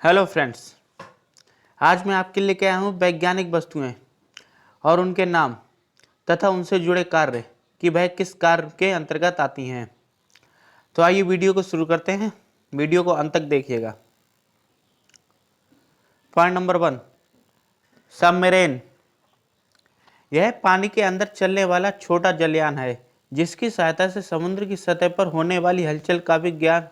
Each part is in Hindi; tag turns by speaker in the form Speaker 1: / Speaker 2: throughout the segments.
Speaker 1: हेलो फ्रेंड्स, आज मैं आपके लिए लेके आया हूँ वैज्ञानिक वस्तुएं और उनके नाम तथा उनसे जुड़े कार्य कि वह किस कार्य के अंतर्गत आती हैं। तो आइए वीडियो को शुरू करते हैं। वीडियो को अंत तक देखिएगा। Point number 1, submarine. यह पानी के अंदर चलने वाला छोटा जलयान है जिसकी सहायता से समुद्र की सतह पर होने वाली हलचल का भी ज्ञान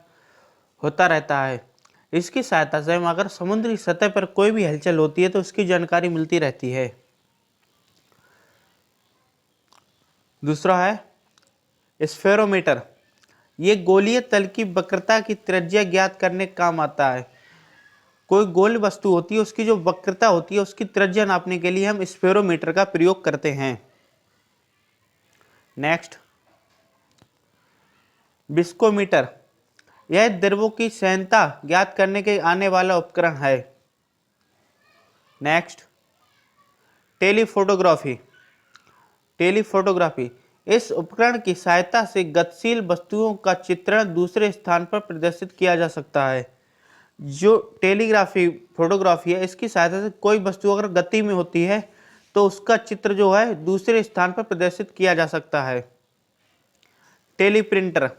Speaker 1: होता रहता है। इसकी सहायता से हम अगर समुद्र की सतह पर कोई भी हलचल होती है तो उसकी जानकारी मिलती रहती है। दूसरा है स्फेरोमीटर। ये गोलीय तल की वक्रता की त्रिज्या ज्ञात करने का काम आता है। कोई गोल वस्तु होती है, उसकी जो वक्रता होती है उसकी त्रिज्या नापने के लिए हम स्फेरोमीटर का प्रयोग करते हैं। Next, viscometer. यह द्रवों की सहनता ज्ञात करने के आने वाला उपकरण है। नेक्स्ट, टेलीफोटोग्राफी। टेलीफोटोग्राफी इस उपकरण की सहायता से गतिशील वस्तुओं का चित्रण दूसरे स्थान पर प्रदर्शित किया जा सकता है। जो टेलीग्राफी फोटोग्राफी है, इसकी सहायता से कोई वस्तु अगर गति में होती है तो उसका चित्र जो है दूसरे स्थान पर प्रदर्शित किया जा सकता है। टेलीप्रिंटर,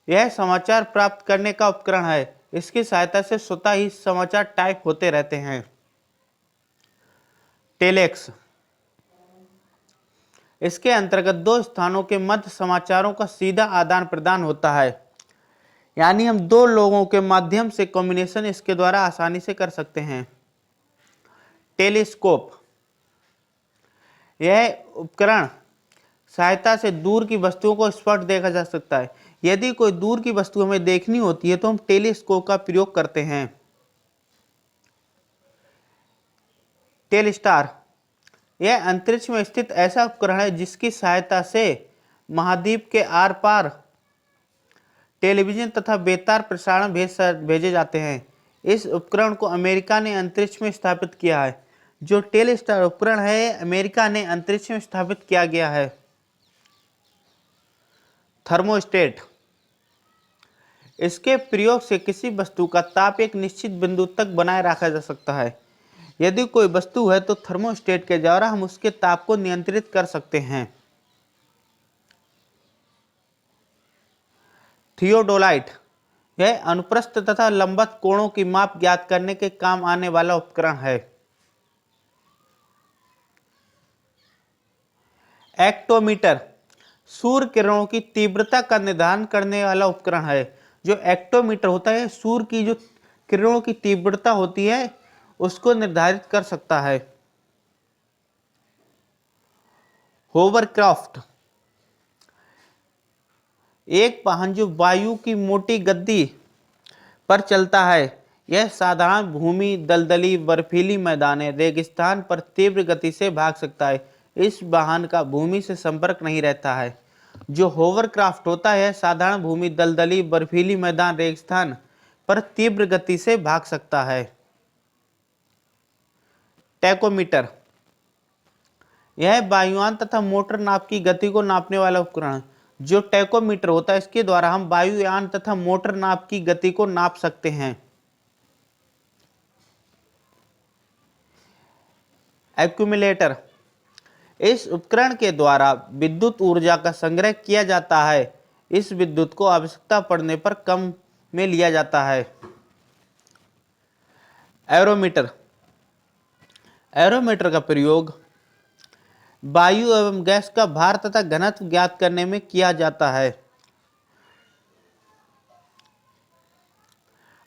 Speaker 1: यह समाचार प्राप्त करने का उपकरण है। इसकी सहायता से स्वतः ही समाचार टाइप होते रहते हैं। टेलेक्स, इसके अंतर्गत दो स्थानों के मध्य समाचारों का सीधा आदान प्रदान होता है, यानी हम दो लोगों के माध्यम से कम्युनिकेशन इसके द्वारा आसानी से कर सकते हैं। टेलीस्कोप, यह उपकरण सहायता से दूर की वस्तुओं को स्पष्ट देखा जा सकता है। यदि कोई दूर की वस्तु हमें देखनी होती है तो हम टेलीस्कोप का प्रयोग करते हैं। टेलीस्टार, यह अंतरिक्ष में स्थित ऐसा उपकरण है जिसकी सहायता से महाद्वीप के आर पार टेलीविजन तथा बेतार प्रसारण भेजे जाते हैं। इस उपकरण को अमेरिका ने अंतरिक्ष में स्थापित किया है। जो टेलीस्टार उपकरण है अमेरिका ने अंतरिक्ष में स्थापित किया गया है। थर्मोस्टेट, इसके प्रयोग से किसी वस्तु का ताप एक निश्चित बिंदु तक बनाए रखा जा सकता है। यदि कोई वस्तु है तो थर्मोस्टेट के द्वारा हम उसके ताप को नियंत्रित कर सकते हैं। थियोडोलाइट, यह अनुप्रस्थ तथा लंबवत कोणों की माप ज्ञात करने के काम आने वाला उपकरण है। एक्टोमीटर, सूर्य किरणों की तीव्रता का निर्धारण करने वाला उपकरण है। जो एक्टोमीटर होता है सूर्य की जो किरणों की तीव्रता होती है उसको निर्धारित कर सकता है। होवरक्राफ्ट, एक वाहन जो वायु की मोटी गद्दी पर चलता है। यह साधारण भूमि, दलदली, बर्फीली मैदाने, रेगिस्तान पर तीव्र गति से भाग सकता है। इस वाहन का भूमि से संपर्क नहीं रहता है। जो होवरक्राफ्ट होता है साधारण भूमि, दलदली, बर्फीली मैदान, रेगिस्तान पर तीव्र गति से भाग सकता है। टैकोमीटर, यह वायुयान तथा मोटर नाप की गति को नापने वाला उपकरण है। जो टैकोमीटर होता है इसके द्वारा हम वायुयान तथा मोटर नाप की गति को नाप सकते हैं। एक्यूमुलेटर, इस उपकरण के द्वारा विद्युत ऊर्जा का संग्रह किया जाता है। इस विद्युत को आवश्यकता पड़ने पर कम में लिया जाता है। एरोमीटर, एरोमीटर का प्रयोग वायु एवं गैस का भार तथा घनत्व ज्ञात करने में किया जाता है।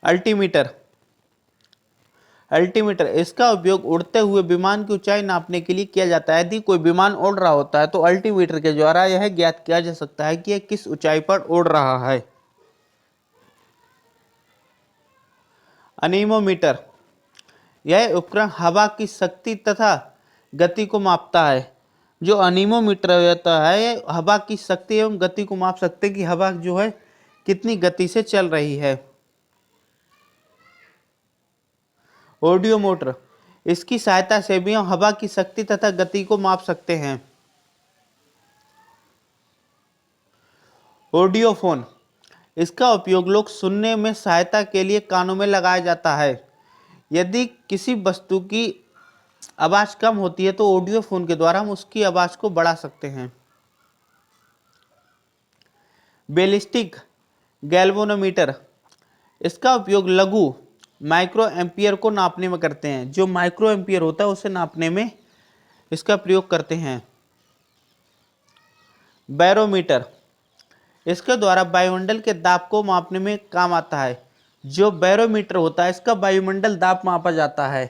Speaker 1: अल्टीमीटर, अल्टीमीटर इसका उपयोग उड़ते हुए विमान की ऊंचाई नापने के लिए किया जाता है। यदि कोई विमान उड़ रहा होता है तो अल्टीमीटर के द्वारा यह ज्ञात किया जा सकता है कि यह किस ऊंचाई पर उड़ रहा है। अनीमोमीटर, यह उपकरण हवा की शक्ति तथा गति को मापता है। जो अनीमोमीटर होता है यह हवा की शक्ति एवं गति को माप सकते हैं कि हवा जो है कितनी गति से चल रही है। ऑडियोमीटर, इसकी सहायता से भी हम हवा की शक्ति तथा गति को माप सकते हैं। ऑडियोफोन, इसका उपयोग लोग सुनने में सहायता के लिए कानों में लगाया जाता है। यदि किसी वस्तु की आवाज़ कम होती है तो ऑडियो फोन के द्वारा हम उसकी आवाज़ को बढ़ा सकते हैं। बैलिस्टिक गैल्वेनोमीटर, इसका उपयोग लघु माइक्रो एम्पियर को नापने में करते हैं। जो माइक्रो एम्पियर होता है उसे नापने में इसका प्रयोग करते हैं। बैरोमीटर, इसके द्वारा वायुमंडल के दाब को मापने में काम आता है। जो बैरोमीटर होता है इसका वायुमंडल दाब मापा जाता है।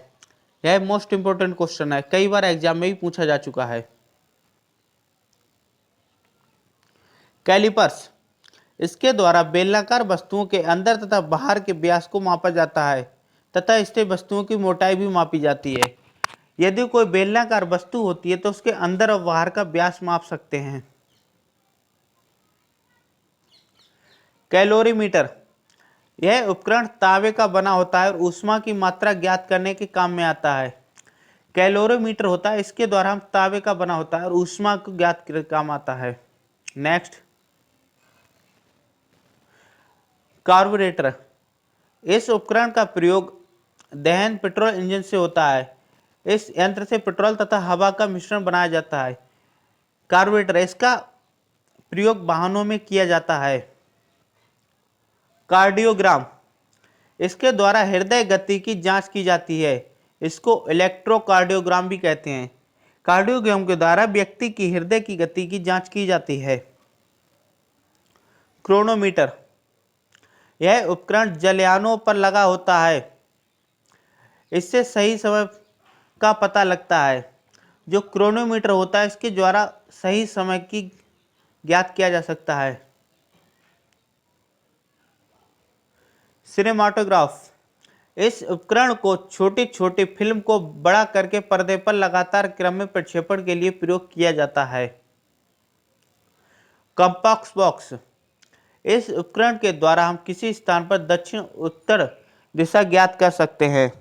Speaker 1: यह मोस्ट इंपोर्टेंट क्वेश्चन है, कई बार एग्जाम में भी पूछा जा चुका है। कैलिपर्स, इसके द्वारा बेलनाकार वस्तुओं के अंदर तथा बाहर के व्यास को मापा जाता है तथा इससे वस्तुओं की मोटाई भी मापी जाती है। यदि कोई बेलनाकार वस्तु होती है तो उसके अंदर और बाहर का व्यास माप सकते हैं। कैलोरीमीटर, यह उपकरण तांबे का बना होता है और ऊष्मा की मात्रा ज्ञात करने के काम में आता है। कैलोरीमीटर होता है, इसके द्वारा हम तांबे का बना होता है और ऊष्मा को ज्ञात करने के काम आता है। नेक्स्ट, कार्बोरेटर, इस उपकरण का प्रयोग दहन पेट्रोल इंजन से होता है। इस यंत्र से पेट्रोल तथा हवा का मिश्रण बनाया जाता है। कार्बोरेटर, इसका प्रयोग वाहनों में किया जाता है। कार्डियोग्राम, इसके द्वारा हृदय गति की जांच की जाती है। इसको इलेक्ट्रोकार्डियोग्राम भी कहते हैं। कार्डियोग्राम के द्वारा व्यक्ति की हृदय की गति की जांच की जाती है। क्रोनोमीटर, यह उपकरण जलयानों पर लगा होता है। इससे सही समय का पता लगता है। जो क्रोनोमीटर होता है इसके द्वारा सही समय की ज्ञात किया जा सकता है। सिनेमाटोग्राफ, इस उपकरण को छोटी छोटी फिल्म को बड़ा करके पर्दे पर लगातार क्रम में प्रक्षेपण के लिए प्रयोग किया जाता है। कंपास बॉक्स, इस उपकरण के द्वारा हम किसी स्थान पर दक्षिण उत्तर दिशा ज्ञात कर सकते हैं।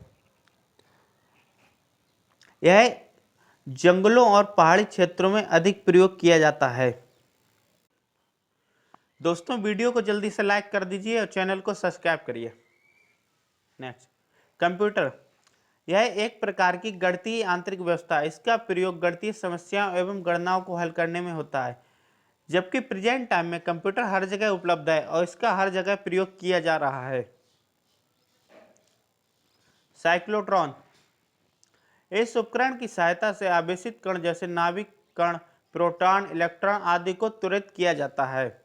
Speaker 1: यह जंगलों और पहाड़ी क्षेत्रों में अधिक प्रयोग किया जाता है। दोस्तों, वीडियो को जल्दी से लाइक कर दीजिए और चैनल को सब्सक्राइब करिए। नेक्स्ट, कंप्यूटर, यह एक प्रकार की गणितीय आंतरिक व्यवस्था है। इसका प्रयोग गणितीय समस्याओं एवं गणनाओं को हल करने में होता है। जबकि प्रेजेंट टाइम में कंप्यूटर हर जगह उपलब्ध है और इसका हर जगह प्रयोग किया जा रहा है। साइक्लोट्रॉन, इस उपकरण की सहायता से आवेशित कण जैसे नाभिक कण, प्रोटॉन, इलेक्ट्रॉन आदि को त्वरित किया जाता है।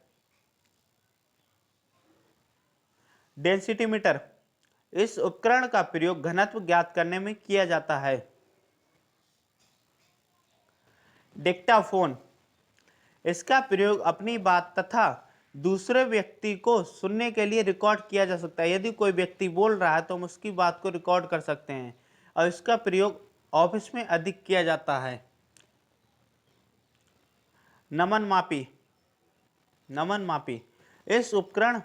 Speaker 1: डेंसिटी मीटर, इस उपकरण का प्रयोग घनत्व ज्ञात करने में किया जाता है। डिक्टाफोन, इसका प्रयोग अपनी बात तथा दूसरे व्यक्ति को सुनने के लिए रिकॉर्ड किया जा सकता है। यदि कोई व्यक्ति बोल रहा है तो हम उसकी बात को रिकॉर्ड कर सकते हैं और इसका प्रयोग ऑफिस में अधिक किया जाता है। नमन मापी, नमन मापी, इस उपकरण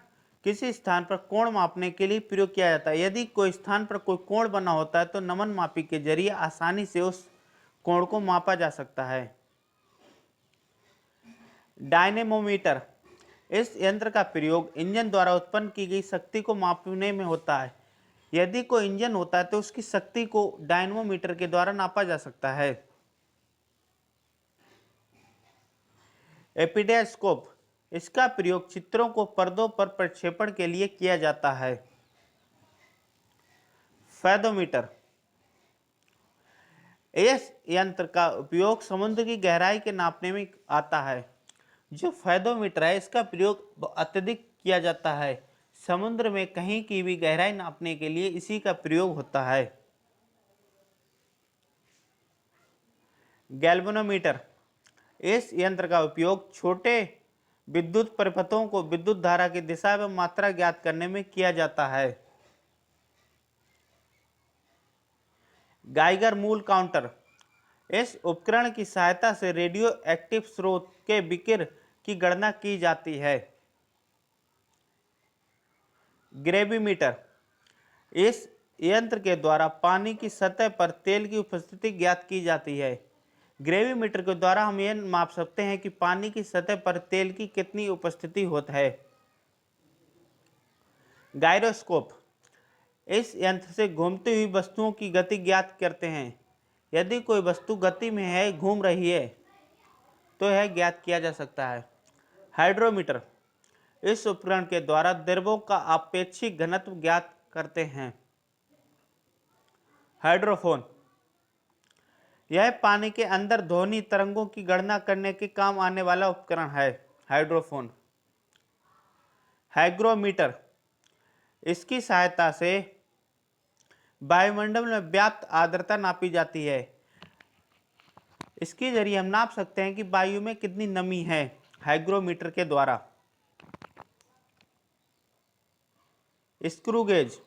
Speaker 1: किसी स्थान पर कोण मापने के लिए प्रयोग किया जाता है। यदि कोई स्थान पर कोई कोण बना होता है तो नमन मापी के जरिए आसानी से उस कोण को मापा जा सकता है। डायनेमोमीटर, इस यंत्र का प्रयोग इंजन द्वारा उत्पन्न की गई शक्ति को मापने में होता है। यदि कोई इंजन होता है तो उसकी शक्ति को डायनेमोमीटर के द्वारा नापा जा सकता है। एपिडेस्कोप, इसका प्रयोग चित्रों को पर्दों पर प्रक्षेपण के लिए किया जाता है। फेदोमीटर, इस यंत्र का उपयोग समुद्र की गहराई के नापने में आता है। जो फेदोमीटर है इसका प्रयोग अत्यधिक किया जाता है। समुद्र में कहीं की भी गहराई नापने के लिए इसी का प्रयोग होता है। गैल्वेनोमीटर, इस यंत्र का उपयोग छोटे विद्युत परिपथों को विद्युत धारा की दिशा एवं मात्रा ज्ञात करने में किया जाता है। गाइगर मूल काउंटर, इस उपकरण की सहायता से रेडियो एक्टिव स्रोत के विकिरण की गणना की जाती है। ग्रेविमीटर, इस यंत्र के द्वारा पानी की सतह पर तेल की उपस्थिति ज्ञात की जाती है। ग्रेविमीटर के द्वारा हम यह माप सकते हैं कि पानी की सतह पर तेल की कितनी उपस्थिति होती है। गायरोस्कोप, इस यंत्र से घूमती हुई वस्तुओं की गति ज्ञात करते हैं। यदि कोई वस्तु गति में है, घूम रही है, तो यह ज्ञात किया जा सकता है। हाइड्रोमीटर, इस उपकरण के द्वारा द्रव्यों का आपेक्षिक घनत्व ज्ञात करते हैं। हाइड्रोफोन, यह पानी के अंदर ध्वनि तरंगों की गणना करने के काम आने वाला उपकरण है। हाइड्रोफोन। हाइग्रोमीटर, इसकी सहायता से वायुमंडल में व्याप्त आर्द्रता नापी जाती है। इसके जरिए हम नाप सकते हैं कि वायु में कितनी नमी है, हाइग्रोमीटर के द्वारा। स्क्रू गेज,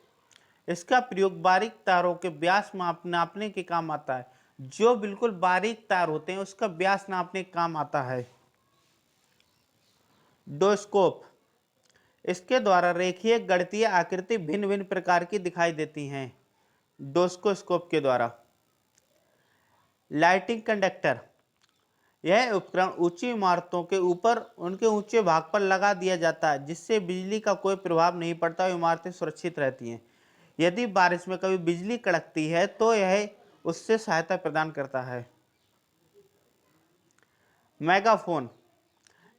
Speaker 1: इसका प्रयोग बारीक तारों के व्यास नापने के काम आता है। जो बिल्कुल बारीक तार होते हैं उसका व्यास नापने के काम आता है। डोस्कोप, इसके द्वारा रेखीय गणितीय आकृति भिन्न भिन्न प्रकार की दिखाई देती हैं। डोस्कोस्कोप के द्वारा। लाइटिंग कंडक्टर, यह उपकरण ऊंची इमारतों के ऊपर उनके ऊंचे भाग पर लगा दिया जाता है, जिससे बिजली का कोई प्रभाव नहीं पड़ता और इमारतें सुरक्षित रहती हैं। यदि बारिश में कभी बिजली कड़कती है तो यह उससे सहायता प्रदान करता है। मेगाफोन,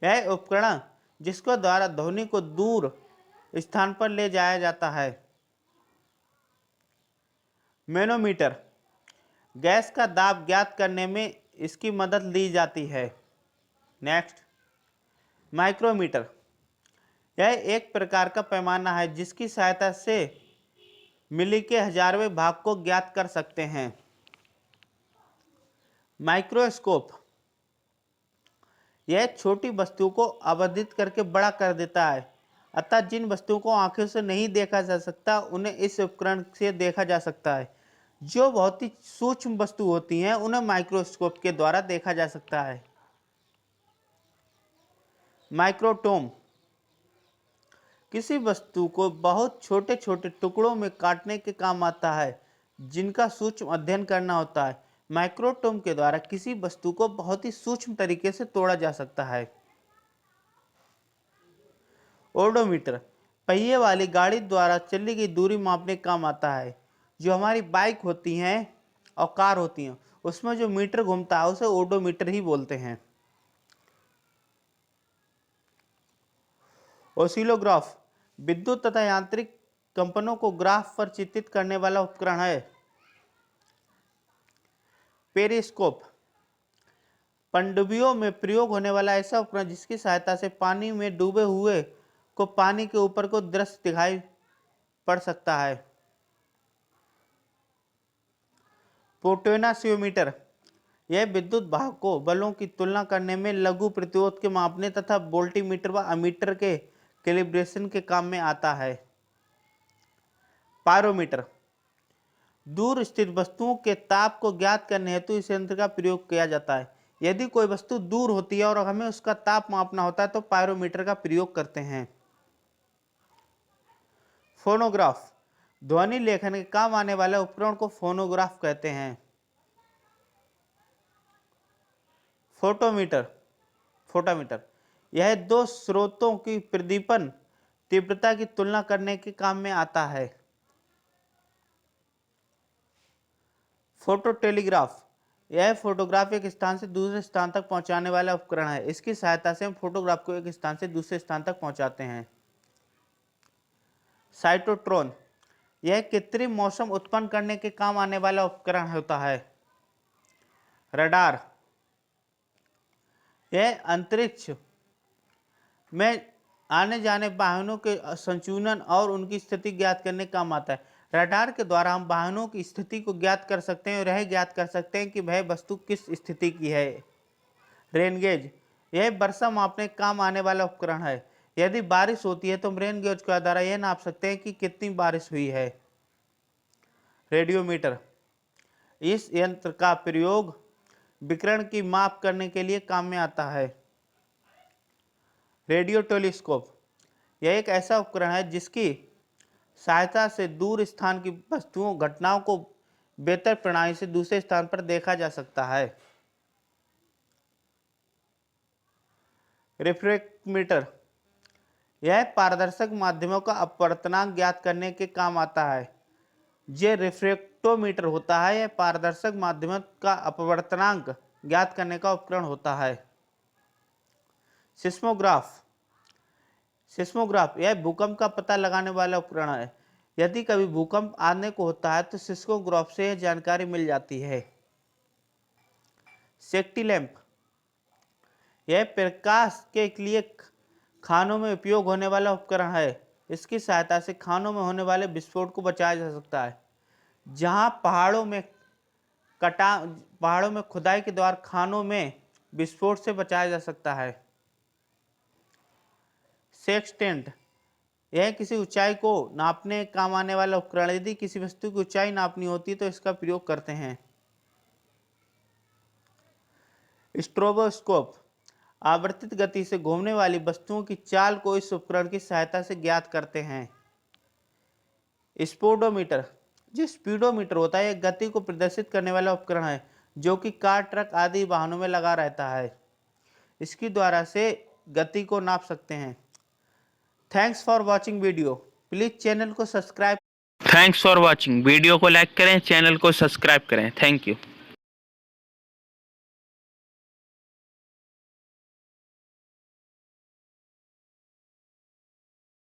Speaker 1: यह उपकरण जिसके द्वारा ध्वनि को दूर स्थान पर ले जाया जाता है। मैनोमीटर, गैस का दाब ज्ञात करने में इसकी मदद ली जाती है। नेक्स्ट, माइक्रोमीटर, यह एक प्रकार का पैमाना है जिसकी सहायता से मिली के हजारवें भाग को ज्ञात कर सकते हैं। माइक्रोस्कोप, यह छोटी वस्तुओं को आवर्धित करके बड़ा कर देता है, अतः जिन वस्तुओं को आंखों से नहीं देखा जा सकता उन्हें इस उपकरण से देखा जा सकता है। जो बहुत ही सूक्ष्म वस्तु होती हैं उन्हें माइक्रोस्कोप के द्वारा देखा जा सकता है। माइक्रोटोम, किसी वस्तु को बहुत छोटे छोटे टुकड़ों में काटने के काम आता है, जिनका सूक्ष्म अध्ययन करना होता है। माइक्रोटोम के द्वारा किसी वस्तु को बहुत ही सूक्ष्म तरीके से तोड़ा जा सकता है। ओडोमीटर, पहिए वाली गाड़ी द्वारा चली गई दूरी मापने का काम आता है। जो हमारी बाइक होती हैं और कार होती हैं उसमें जो मीटर घूमता है उसे ओडोमीटर ही बोलते हैं। ओसिलोग्राफ, विद्युत तथा यांत्रिक कंपनों को ग्राफ पर चित्रित करने वाला उपकरण है। पेरिस्कोप, पनडुब्बियों में प्रयोग होने वाला ऐसा उपकरण जिसकी सहायता से पानी में डूबे हुए को पानी के ऊपर को दृश्य दिखाई पड़ सकता है। पोटेंशियोमीटर, यह विद्युत भागों बलों की तुलना करने में लघु प्रतिरोध के मापने तथा वोल्टीमीटर व अमीटर के कैलिब्रेशन के काम में आता है। पायरोमीटर, दूर स्थित वस्तुओं के ताप को ज्ञात करने हेतु इस यंत्र का प्रयोग किया जाता है। यदि कोई वस्तु दूर होती है और हमें उसका ताप मापना होता है तो पायरोमीटर का प्रयोग करते हैं। फोनोग्राफ, ध्वनि लेखन के काम आने वाले उपकरण को फोनोग्राफ कहते हैं। फोटोमीटर, यह दो स्रोतों की प्रदीपन तीव्रता की तुलना करने के काम में आता है। फोटोटेलीग्राफ, यह फोटोग्राफ एक स्थान से दूसरे स्थान तक पहुंचाने वाला उपकरण है। इसकी सहायता से हम फोटोग्राफ को एक स्थान से दूसरे स्थान तक पहुंचाते हैं। साइटोट्रॉन, यह कृत्रिम मौसम उत्पन्न करने के काम आने वाला उपकरण होता है। रडार, यह अंतरिक्ष में आने जाने वाहनों के संचूलन और उनकी स्थिति ज्ञात करने का काम आता है। रडार के द्वारा हम वाहनों की स्थिति को ज्ञात कर सकते हैं और यह ज्ञात कर सकते हैं कि वह वस्तु किस स्थिति की है। रेनगेज, यह वर्षा मापने के काम आने वाला उपकरण है। यदि बारिश होती है तो हम रेन गेज के द्वारा यह नाप सकते हैं कि कितनी बारिश हुई है। रेडियोमीटर, इस यंत्र का प्रयोग विकिरण की माप करने के लिए काम में आता है। रेडियो टेलीस्कोप, यह एक ऐसा उपकरण है जिसकी सहायता से दूर स्थान की वस्तुओं घटनाओं को बेहतर प्रणाली से दूसरे स्थान पर देखा जा सकता है। रिफ्रैक्टोमीटर, यह पारदर्शक माध्यमों का अपवर्तनांक ज्ञात करने के काम आता है। जो रिफ्रैक्टोमीटर होता है, यह पारदर्शक माध्यमों का अपवर्तनांक ज्ञात करने का उपकरण होता है। सिस्मोग्राफ। सिस्मोग्राफ यह भूकंप का पता लगाने वाला उपकरण है। यदि कभी भूकंप आने को होता है तो सिस्मोग्राफ से यह जानकारी मिल जाती है। सेफ्टी लैंप यह प्रकाश के लिए खानों में उपयोग होने वाला उपकरण है। इसकी सहायता से खानों में होने वाले विस्फोट को बचाया जा सकता है। जहां पहाड़ों में खुदाई के द्वारा खानों में विस्फोट से बचाया जा सकता है। सेक्सटेंट यह किसी ऊंचाई को नापने काम आने वाला उपकरण। यदि किसी वस्तु की ऊंचाई नापनी होती है तो इसका प्रयोग करते हैं। स्ट्रोबोस्कोप आवर्तित गति से घूमने वाली वस्तुओं की चाल को इस उपकरण की सहायता से ज्ञात करते हैं। स्पीडोमीटर जो स्पीडोमीटर होता है, यह गति को प्रदर्शित करने वाला उपकरण है जो कि कार, ट्रक आदि वाहनों में लगा रहता है। इसके द्वारा से गति को नाप सकते हैं। Thanks for watching video. Please channel को subscribe.
Speaker 2: Thanks for watching. Video को लाइक करें, चैनल को सब्सक्राइब करें। Thank you.